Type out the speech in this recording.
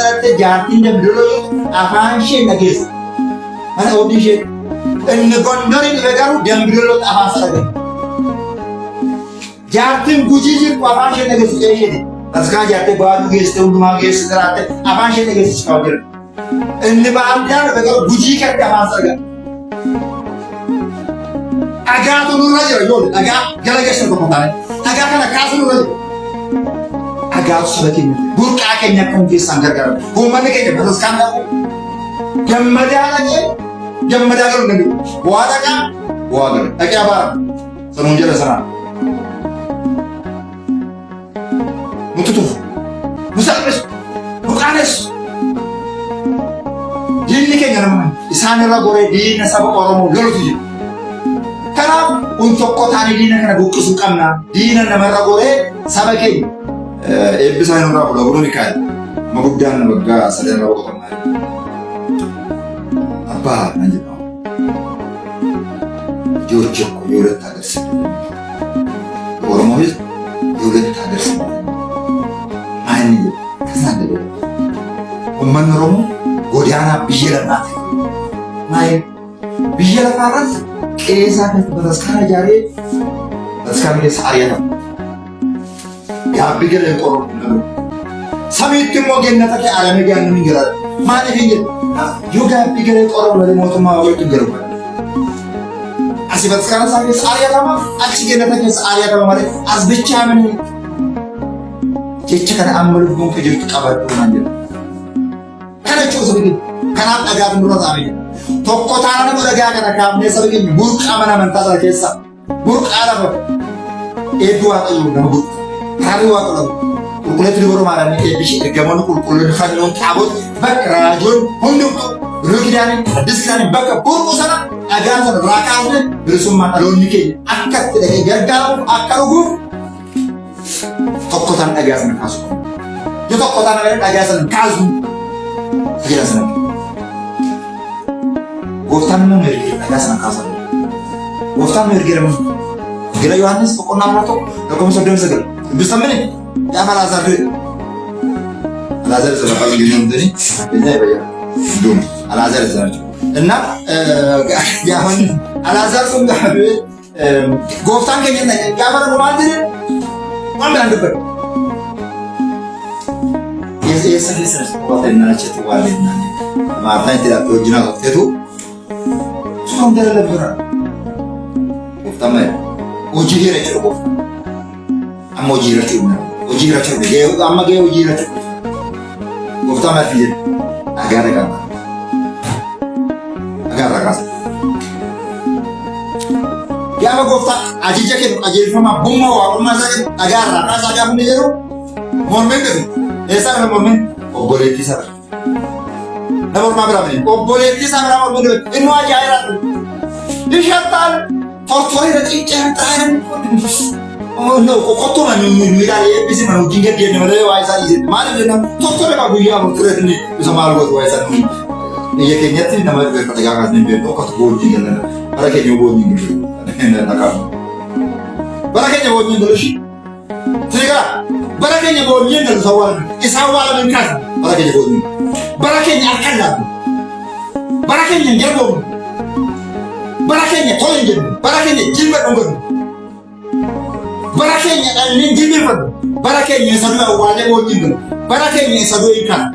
sarate jaartiin dambidolo afaan ishee dhageessa. Mana oobdii ishee inni gondorin beekaru dambidolo afaan sarate. Jaartiin gujii jirtu afaan ishee dhageessa jedhee askaa jaartee baaduu geessite hundumaa geessite sarate afaan ishee dhageessa qabu jira. Inni baadiyaan beekaru gujii katti afaan sarate. Agaa nurra jira ijoollee agaa gara geessan tokko taane agaa kana kaasu nurra jira. Agaa saba keenya burqaa keenya akkam keessaan gargaaru uummanni keenya bataskaan dhabu gammadaa dhaqee gammadaa galu nabi bu'aa dhaqaa bu'aa galu dhaqee abaara sanuun jala sanaa nututuuf nusalphisu nuqaanessu diinni keenya nama isaan irra goree diina saba Oromoo lolutu jira. Kanaaf kun tokko taane diina kana buqqisuu qabna. Diina namarra goree saba keenya eebbisaa nurraa fuula buluun kaa'e. Amma guddaan waggaa sadeen irra boqonnaa. Abbaa nan jedhamu. Ijoollee koo yoo irratti agarsiisa. Oromoonis yoo irratti agarsiisa. Maayini jedhu kasaan jedhu. Uummanni Oromoo godaanaa biyya lafaa ta'e. Maayini biyya lafaa irratti Keessa kan bataskaana ijaaree bataskaana keessa ari'atama. Gaabbii galee qorroo hin samiitti immoo gennata kee alamee gaannu hin jiraatu. Maaliif hin jedhu? Yoo gaabbii galee qorroo malee mootummaa walitti hin galu. Asii bataskaana isaa keessa ari'atama, achi gennata keessa ari'atama malee as bichaa manii jecha kana amma lubbuun kee jirtu qabadhu naan jedhu. Kana jechuun sabii kanaaf dhagaatu nurra taa'ame. Tokko taana nama dhagaa kana kaafnee saba keenya burqaa mana amantaa sana keessa burqaa lafa eebbuu waaqayyoo nama burqa haalli waaqa lafa qulqulleetti diboromaadhaan eebbishee ergamoonni qulqullinni fannoon taabot bakka raajoon hundumtuu rukidaanii diskidaanii bakka burqu sana dhagaa sana irraa kaafne bilisummaan dhaloonni keenya akka itti dhaqee gargaaramuuf akka dhuguuf tokko taana dhagaa sana kaasu yoo tokko taana dhagaa sana kaasu tajaajila sana Gooftaan nama ergee dhagaa sana kaasan. Gooftaan nama ergee ramuu. Gara Yohaannis boqonnaa muraasa lakkoofsa 39 dubbistamani gaafa Alaazaar du'e. Alaazaar isa lafa hin geenye eenyaa eebbaya. Duum Alaazaar isa lafa. Innaa gaafa Alaazaar sun gaafa du'e gooftaan keenya gaafa nama maal jedhee waan biraan dubbate. Eessa qofa innaan achitti waan beeknaan maataan itti dhaabbii wajjin haasofteetu Sukan dara lebura. Gooftaan maal? Hojii dheeraa jiru gooftaan. Amma hojii irra jiru amma gahee hojii irra jiru. Gooftaan maal fi jedhu? Dhagaa dhagaa. Dhagaa dhagaa. Gaafa gooftaan ajaja kennu qajeelfama bumma waaqummaa isaa kennu dhagaa irraa kaasaa gaafa inni jedhu mormeen gahu. Eessaa nama mormeen? Obboleettii isaa bira. Nama ormaa biraa bine obboleettii isaa biraa mormeen gahu. Inni waa jaayiraatu. Dishataan tortoreera cinceen ta'an qoqqottuma midhaan eebbisi mana wajjin gaddeenne malee waa isaa dhiisee maaliif jennaan tortoreera guyyaa murtureetni isa maal gootu waa isaa biyya keenyatti nama dhagaa kaasnee hin beeknu akkatu boojii galana bara keenya boojii galu bara keenya boojii galu shi Tigaa bara keenya boojii galu sawwaan isaan waa lamin kaasa bara keenya boojii bara keenya akkan laatu bara keenya jarboom bara keenya tolen jennu bara keenya jilba dhungan bara keenya dhalli jilbifan bara keenya saduu awwaalee boojii galu bara keenya saduu hiikan